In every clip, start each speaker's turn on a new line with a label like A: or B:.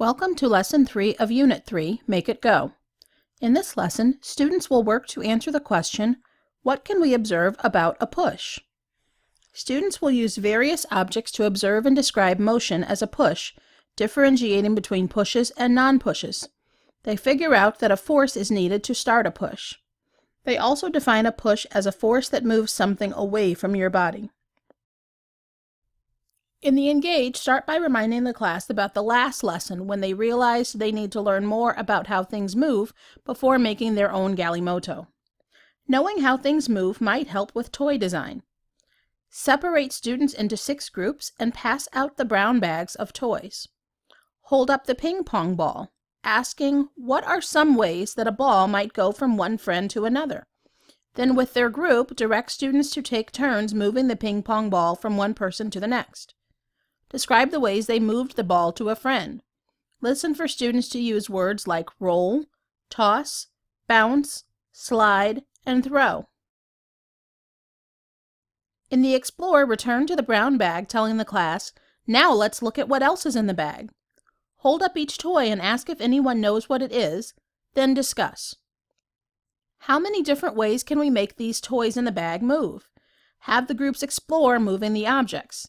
A: Welcome to Lesson 3 of Unit 3, Make It Go. In this lesson, students will work to answer the question, what can we observe about a push? Students will use various objects to observe and describe motion as a push, differentiating between pushes and non-pushes. They figure out that a force is needed to start a push. They also define a push as a force that moves something away from your body. In the Engage, start by reminding the class about the last lesson when they realized they need to learn more about how things move before making their own Galimoto. Knowing how things move might help with toy design. Separate students into 6 groups and pass out the brown bags of toys. Hold up the ping pong ball, asking what are some ways that a ball might go from one friend to another. Then with their group, direct students to take turns moving the ping pong ball from one person to the next. Describe the ways they moved the ball to a friend. Listen for students to use words like roll, toss, bounce, slide, and throw. In the Explore, return to the brown bag telling the class, now let's look at what else is in the bag. Hold up each toy and ask if anyone knows what it is, then discuss. How many different ways can we make these toys in the bag move? Have the groups explore moving the objects.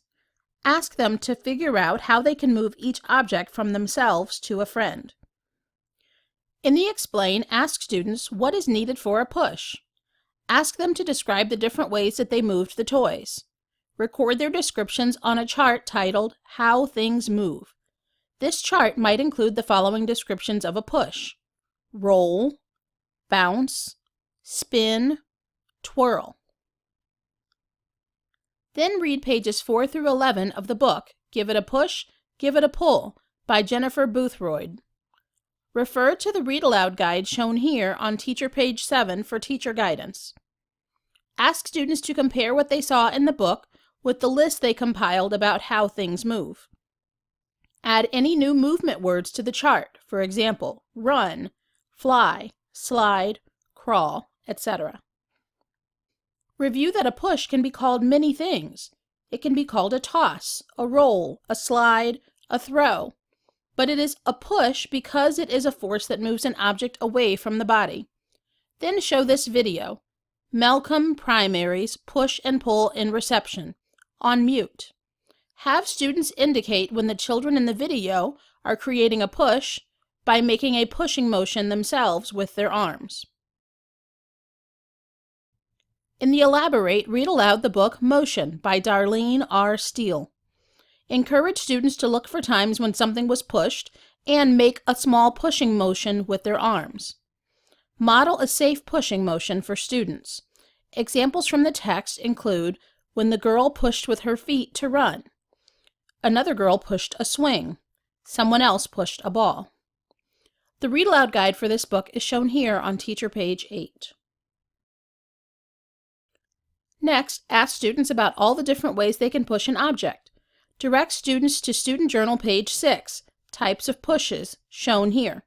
A: Ask them to figure out how they can move each object from themselves to a friend. In the Explain, ask students what is needed for a push. Ask them to describe the different ways that they moved the toys. Record their descriptions on a chart titled How Things Move. This chart might include the following descriptions of a push: roll, bounce, spin, twirl. Then read pages 4 through 11 of the book, Give It a Push, Give It a Pull, by Jennifer Boothroyd. Refer to the Read Aloud guide shown here on Teacher page 7 for teacher guidance. Ask students to compare what they saw in the book with the list they compiled about how things move. Add any new movement words to the chart, for example, run, fly, slide, crawl, etc. Review that a push can be called many things. It can be called a toss, a roll, a slide, a throw. But it is a push because it is a force that moves an object away from the body. Then show this video, Malcolm Primary's Push and Pull in Reception, on mute. Have students indicate when the children in the video are creating a push by making a pushing motion themselves with their arms. In the Elaborate, read aloud the book Motion by Darlene R. Steele. Encourage students to look for times when something was pushed and make a small pushing motion with their arms. Model a safe pushing motion for students. Examples from the text include when the girl pushed with her feet to run. Another girl pushed a swing. Someone else pushed a ball. The Read Aloud guide for this book is shown here on Teacher page 8. Next, ask students about all the different ways they can push an object. Direct students to Student Journal page 6, Types of Pushes, shown here,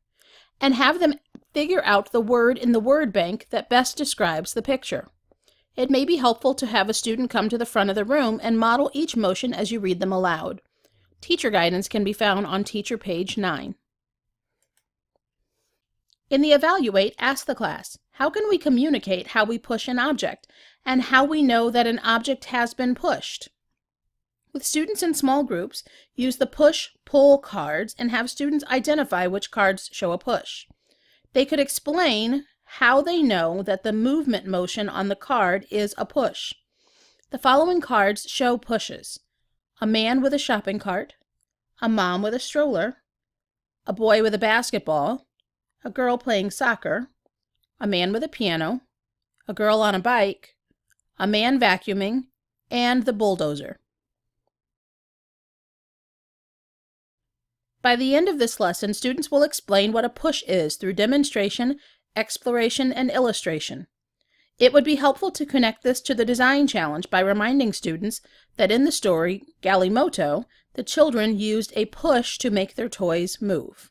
A: and have them figure out the word in the word bank that best describes the picture. It may be helpful to have a student come to the front of the room and model each motion as you read them aloud. Teacher guidance can be found on Teacher page 9. In the Evaluate, ask the class, how can we communicate how we push an object and how we know that an object has been pushed? With students in small groups, use the push-pull cards and have students identify which cards show a push. They could explain how they know that the movement motion on the card is a push. The following cards show pushes: a man with a shopping cart, a mom with a stroller, a boy with a basketball, a girl playing soccer, a man with a piano, a girl on a bike, a man vacuuming, and the bulldozer. By the end of this lesson, students will explain what a push is through demonstration, exploration, and illustration. It would be helpful to connect this to the design challenge by reminding students that in the story, Galimoto, the children used a push to make their toys move.